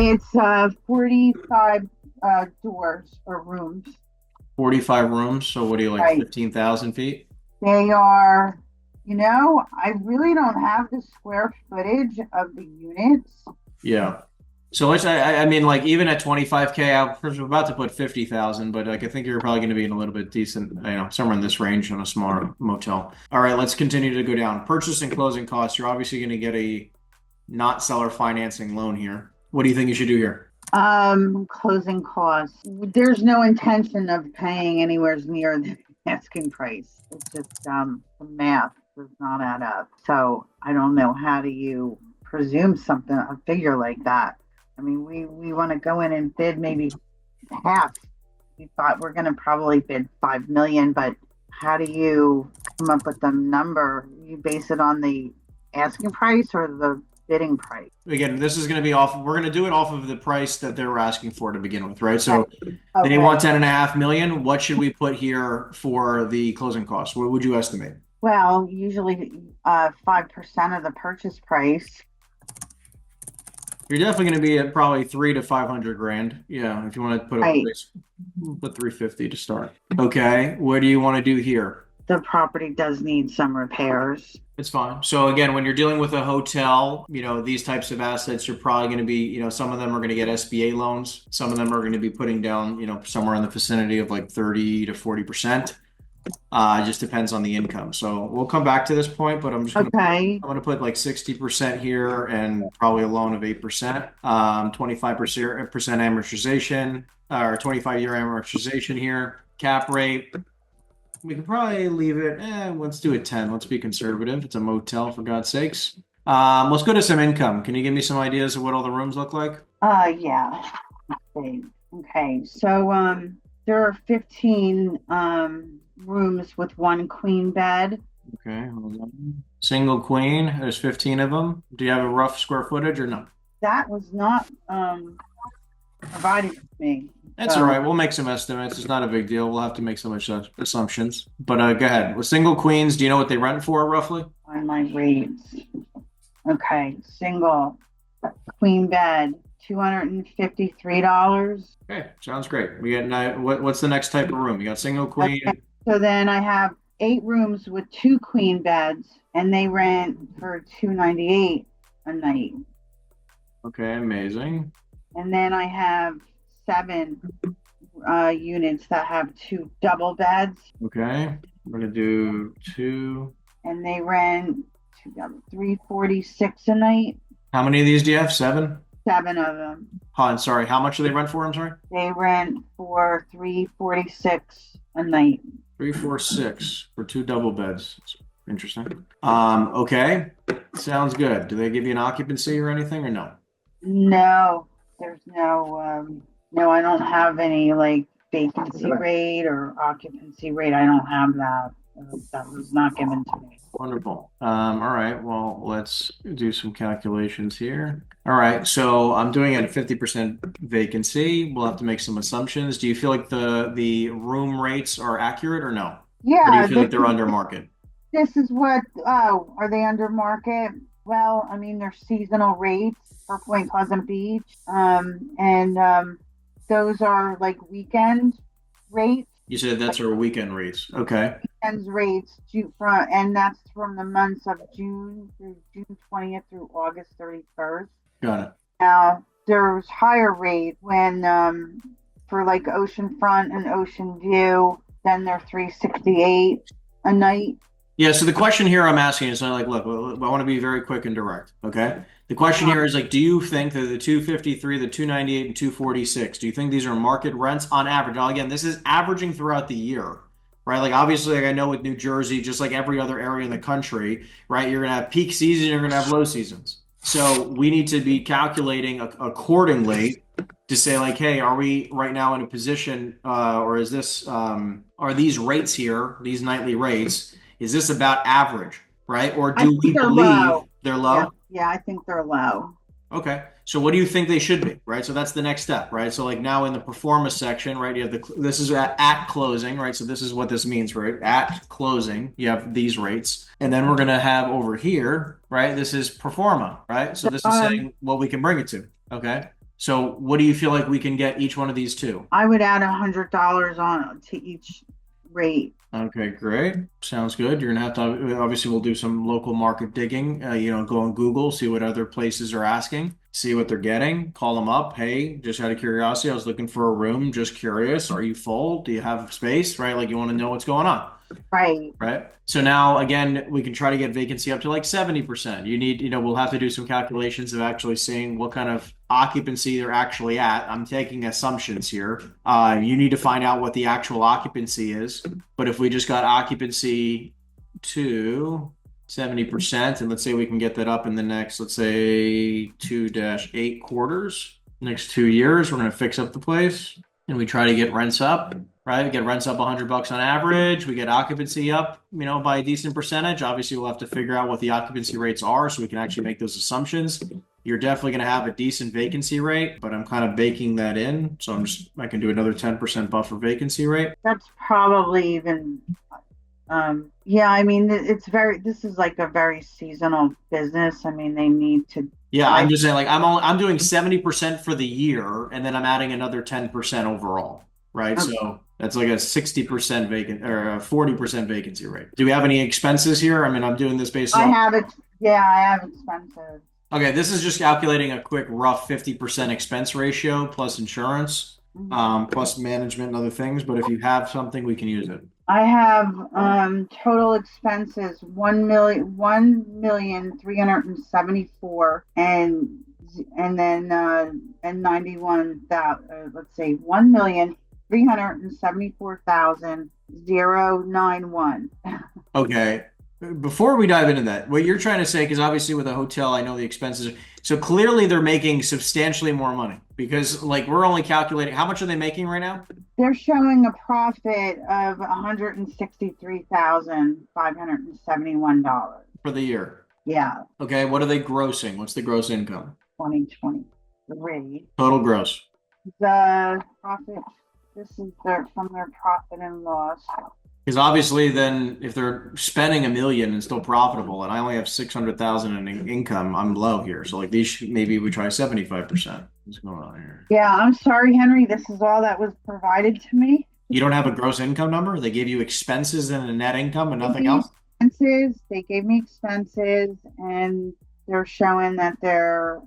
It's 45 doors or rooms. 45 rooms. So what do you like, Right. 15,000 feet? They are, I really don't have the square footage of the units. Yeah. So I mean, like even at 25K, I was about to put 50,000, but like I think you're probably going to be in a little bit decent, somewhere in this range on a smaller motel. All right, let's continue to go down. Purchase and closing costs. You're obviously going to get a not seller financing loan here. What do you think you should do here? Closing costs. There's no intention of paying anywhere near the asking price. It's just the math does not add up. So I don't know, how do you presume something, a figure like that? I mean, we want to go in and bid maybe half. We thought we're going to probably bid 5 million, but how do you come up with the number? You base it on the asking price or the bidding price? Again, this is going to be off. We're going to do it off of the price that they were asking for to begin with, right? So Okay. they Okay. want 10.5 million. What should we put here for the closing costs? What would you estimate? Well, usually 5% of the purchase price. You're definitely going to be at probably 3 to 500 grand. Yeah, if you want to put a Right. place, put 350 to start. Okay, what do you want to do here? The property does need some repairs. It's fine. So again, when you're dealing with a hotel, these types of assets, you're probably going to be, some of them are going to get SBA loans. Some of them are going to be putting down, somewhere in the vicinity of like 30 to 40%. It just depends on the income. So we'll come back to this point, but Okay. I'm gonna put like 60% here and probably a loan of 8%, 25% amortization or 25-year amortization here. Cap rate. We could probably leave it. Let's do it 10. Let's be conservative. It's a motel, for God's sakes. Let's go to some income. Can you give me some ideas of what all the rooms look like? Yeah. Let's see. Okay. So there are 15 rooms with one queen bed. Okay, hold on. Single queen. There's 15 of them. Do you have a rough square footage or no? That was not provided to me. That's all So right. We'll make some estimates. It's not a big deal. We'll have to make some assumptions. But go ahead. With single queens, do you know what they rent for roughly? on my rates. Okay. Single queen bed, $253. Okay, sounds great. We got what's the next type of room? You got single queen. Okay. So then I have 8 rooms with two queen beds, and they rent for 298 a night. Okay, amazing. And then I have 7 units that have 2 double beds, Okay, we're gonna do two. and they rent 346 a night. How many of these do you have? 7? 7 of them. Oh, I'm sorry. How much do they rent for? I'm sorry. They rent for 346 a night. 346 for 2 double beds. Interesting. Okay. Sounds good. Do they give you an occupancy or anything or no? No, there's no, I don't have any like vacancy rate or occupancy rate. I don't have that. That was not given to me. Wonderful. All right. Well, let's do some calculations here. All right. So I'm doing it at 50% vacancy. We'll have to make some assumptions. Do you feel like the room rates are accurate or no? Or do you Yeah, feel like they're under market? this is what, oh, are they under market? Well, I mean, they're seasonal rates for Point Pleasant Beach. And those are like weekend rates. You said that's our weekend rates. Okay. Weekends rates and that's from the months of June through June 20th through August 31st. Got it. Now, there's higher rate when for like Oceanfront and Ocean View, then they're 368 a night. Yeah, so the question here I'm asking is like, look, I want to be very quick and direct, okay? The question here is like, do you think that the 253, the 298, and 246, do you think these are market rents on average? Now, again, this is averaging throughout the year, right? Like, obviously, like I know with New Jersey, just like every other area in the country, right? You're going to have peak season, you're going to have low seasons. So we need to be calculating accordingly to say like, hey, are we right now in a position, or is this, are these rates here, these nightly rates, is this about average, right? Or I do think we they're believe low. they're low? Yeah, I think they're low. Okay. So what do you think they should be, right? So that's the next step, right? So like now in the Proforma section, right, you have this is at closing, right? So this is what this means, right? At closing, you have these rates. And then we're going to have over here, right? This is Proforma, right? So this is saying what we can bring it to. Okay. So what do you feel like we can get each one of these to? I would add $100 on to each rate. Okay, great. Sounds good. You're gonna have to, obviously, we'll do some local market digging. Go on Google, see what other places are asking, see what they're getting, call them up. Hey, just out of curiosity, I was looking for a room, just curious. Are you full? Do you have space? Right? Like you want to know what's going on. Right. Right. So now again, we can try to get vacancy up to like 70%. We'll have to do some calculations of actually seeing what kind of occupancy they're actually at. I'm taking assumptions here. You need to find out what the actual occupancy is. But if we just got occupancy to 70%, and let's say we can get that up in the next, let's say 2-8 quarters, next 2 years, we're going to fix up the place and we try to get rents up. Right, we get rents up $100 on average. We get occupancy up, by a decent percentage. Obviously, we'll have to figure out what the occupancy rates are so we can actually make those assumptions. You're definitely going to have a decent vacancy rate, but I'm kind of baking that in. So I can do another 10% buffer vacancy rate. That's probably even, yeah, I mean, this is like a very seasonal business. I mean, they need to. Yeah, I'm just saying, like, I'm doing 70% for the year, and then I'm adding another 10% overall. Right. Okay. So that's like a 60% vacant or a 40% vacancy rate. Do we have any expenses here? I mean, I'm doing this based on. I have it. Yeah, I have expenses. Okay. This is just calculating a quick rough 50% expense ratio plus insurance, plus management and other things. But if you have something, we can use it. I have total expenses 1,374 and then and 91,000. Let's say 1,374,091. Okay. Before we dive into that, what you're trying to say, because obviously with a hotel, I know the expenses. So clearly they're making substantially more money because like we're only calculating how much are they making right now? They're showing a profit of $163,571 for the year. Yeah. Okay. What are they grossing? What's the gross income? 2023. Total gross. The profit. This is from their profit and loss. Because obviously, then if they're spending $1 million and still profitable, and I only have 600,000 in income, I'm low here. So like maybe we try 75%. What's going on here? Yeah, I'm sorry, Henry. This is all that was provided to me. You don't have a gross income number? They gave you expenses and a net income and nothing else? They gave me expenses, and they're showing that their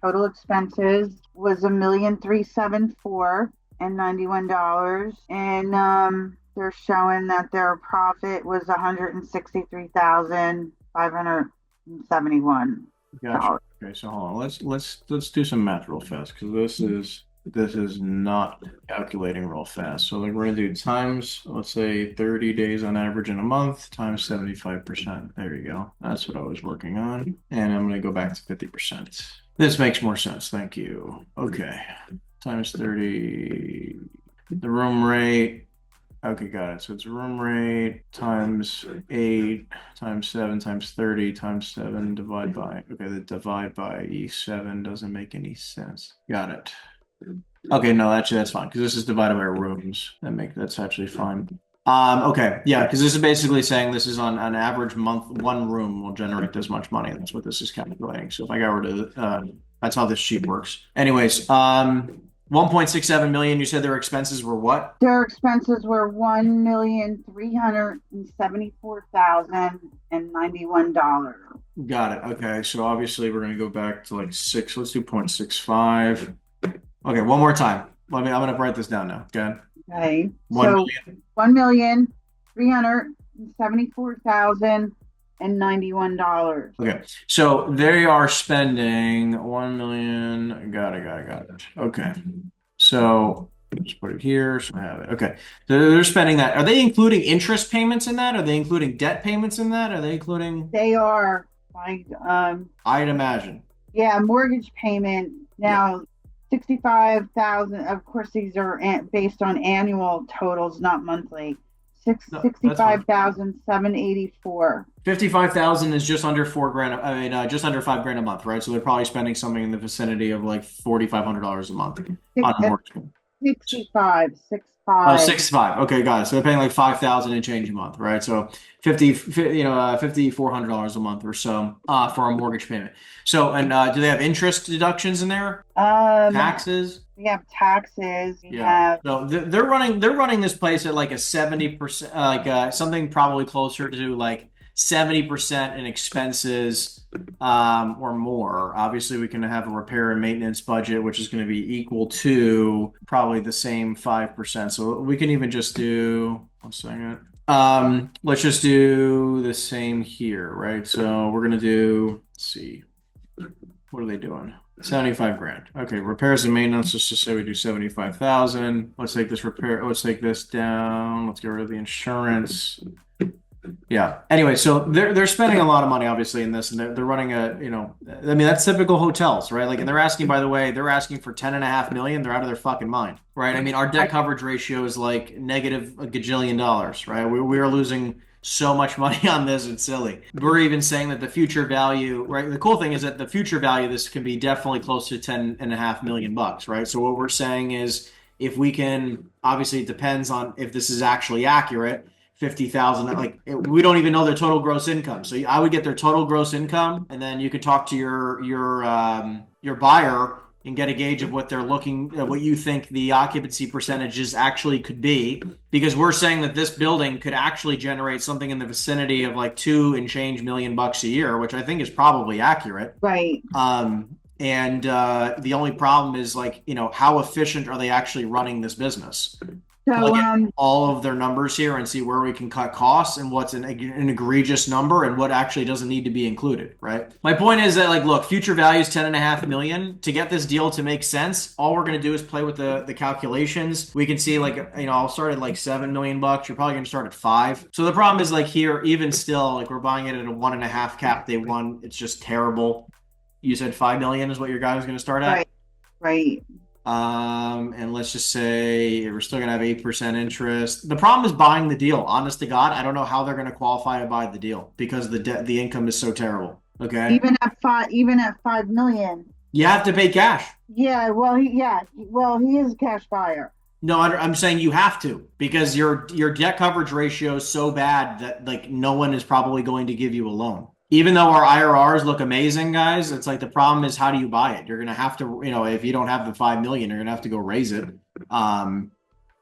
total expenses was $1,374,091, and they're showing that their profit was $163,571. Gotcha. Okay, so hold on. Let's do some math real fast because this is not calculating real fast. So like we're gonna do times, let's say 30 days on average in a month times 75%. There you go. That's what I was working on. And I'm gonna go back to 50%. This makes more sense. Thank you. Okay. Times 30, the room rate. Okay, got it. So it's room rate times 8 times 7 times 30 times 7 divide by. Okay, the divide by E7 doesn't make any sense. Got it. Okay, no, actually that's fine because this is divided by rooms. That's actually fine. Okay, yeah, because this is basically saying this is on an average month, one room will generate this much money. That's what this is calculating. So if I got rid of, that's how this sheet works. Anyways, 1.67 million. You said their expenses were what? Their expenses were $1,374,091. Got it. Okay, so obviously we're gonna go back to like 6. Let's do 0.65. Okay, one more time. I'm gonna write this down now. Okay. Okay. So $1,374,091. Okay, so they are spending 1 million. Got it. Okay, so let's put it here. So I have it. Okay, so they're spending that. Are they including interest payments in that? Are they including debt payments in that? Are they including? They are. I'd imagine. Yeah, mortgage payment now. Yeah. 65,000. Of course, these are based on annual totals, not monthly. 65,784. 55,000 is just under $4,000. I mean, just under $5,000 a month, right? So they're probably spending something in the vicinity of like $4,500 a month on mortgage. 65, Oh, 65. 65. Okay, got it. So they're paying like 5,000 and change a month, right? So 50, $5,400 a month or so for a mortgage payment. So, and do they have interest deductions in there? Um, Taxes? we have taxes, we Yeah. have, So they're running this place at like a 70%, like something probably closer to like 70% in expenses or more. Obviously, we can have a repair and maintenance budget, which is going to be equal to probably the same 5%. So we can even just do 1 second. Let's just do the same here, right? So we're gonna do, let's see, what are they doing? 75 grand. Okay, repairs and maintenance. Let's just say we do 75,000. Let's take this repair. Let's take this down. Let's get rid of the insurance. Yeah. Anyway, so they're spending a lot of money obviously in this, and they're running I mean that's typical hotels, right? Like, and they're asking, by the way, they're asking for 10.5 million. They're out of their fucking mind, right? I mean, our debt coverage ratio is like negative a gajillion dollars, right? We are losing so much money on this, it's silly. We're even saying that the future value, right? The cool thing is that the future value of this can be definitely close to 10.5 million bucks, right? So what we're saying is, if we can, obviously it depends on if this is actually accurate. 50,000, like we don't even know their total gross income. So I would get their total gross income, and then you could talk to your buyer and get a gauge of what they're looking, what you think the occupancy percentages actually could be, because we're saying that this building could actually generate something in the vicinity of like 2 and change million bucks a year, which I think is probably accurate. right. And the only problem is, like, how efficient are they actually running this business? So, Plug in all of their numbers here and see where we can cut costs and what's an egregious number and what actually doesn't need to be included, right? My point is that, like, look, future value is 10.5 million. To get this deal to make sense, all we're going to do is play with the calculations. We can see, like, I'll start at like 7 million bucks. You're probably going to start at 5. So the problem is, like, here, even still, like, we're buying it at a 1.5 cap day one. It's just terrible. You said 5 million is what your guy was going to start at? right. And let's just say we're still gonna have 8% interest. The problem is buying the deal. Honest to God, I don't know how they're gonna qualify to buy the deal because the income is so terrible. Okay, Even at 5 million. you have to pay cash. Yeah, well, he is a cash buyer. No, I'm saying you have to, because your debt coverage ratio is so bad that, like, no one is probably going to give you a loan. Even though our IRRs look amazing, guys, it's like the problem is, how do you buy it? You're going to have to, if you don't have the 5 million, you're going to have to go raise it.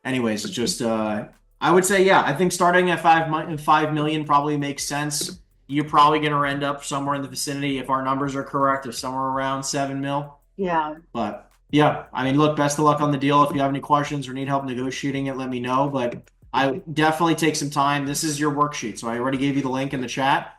Anyways, it's just, I would say, yeah, I think starting at 5 million probably makes sense. You're probably going to end up somewhere in the vicinity, if our numbers are correct, or somewhere around 7 mil. Yeah. But yeah, I mean, look, best of luck on the deal. If you have any questions or need help negotiating it, let me know. But I definitely take some time. This is your worksheet. So I already gave you the link in the chat.